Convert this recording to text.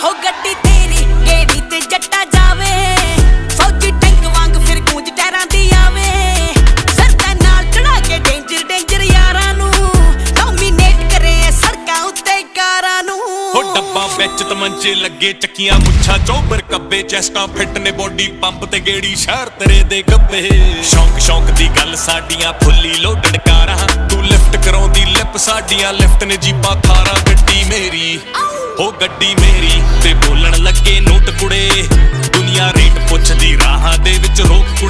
ਹੋ ਗੱਡੀ ਤੇਰੀ ਗੇੜੀ ਤੇ ਜੱਟਾ ਜਾਵੇ, ਫੌਜੀ ਟੈਂਕ ਵਾਂਗ ਫਿਰ ਗੂੰਜ ਟਹਿਰਾਂ ਦੀ ਆਵੇ। ਸਰਦਾਂ ਨਾਲ ਚੜਾ ਕੇ ਡੇਂਜਰ ਡੇਂਜਰ ਯਾਰਾਂ ਨੂੰ ਡੋਮੀਨੇਟ ਕਰੇ ਸੜਕਾਂ ਉੱਤੇ ਕਾਰਾਂ ਨੂੰ। ਹੋ ਡੱਬਾ ਵਿੱਚ ਤਮੰਚੇ ਲੱਗੇ, ਚੱਕੀਆਂ ਮੁੱਛਾਂ ਚੋਬਰ ਕੱਬੇ, ਚੈਸਟਾਂ ਫਿੱਟ ਨੇ ਬੋਡੀ ਪੰਪ ਤੇ ਗੇੜੀ ਸ਼ਹਿਰ ਤੇਰੇ ਦੇ ਗੱਬੇ। ਸ਼ੌਂਕ ਸ਼ੌਂਕ ਦੀ ਗੱਲ ਸਾਡੀਆਂ ਫੁੱਲੀ ਲੋਡਡ ਕਾਰਾਂ, ਤੂੰ ਲਿਫਟ ਕਰਾਉਂਦੀ ਲਿਪ ਸਾਡੀਆਂ ਲਿਫਟ ਨੇ ਜੀਪਾਂ ਥਾਰਾਂ। ਗੱਡੀ ਮੇਰੀ ਹੋ ਗੱਡੀ ਮੇਰੀ ਤੇ ਬੋਲਣ ਲੱਗੇ ਨੋਟ ਕੁੜੇ, ਦੁਨੀਆ ਰੇਟ ਪੁੱਛਦੀ ਰਾਹਾਂ ਦੇ ਵਿੱਚ ਰੋਕ।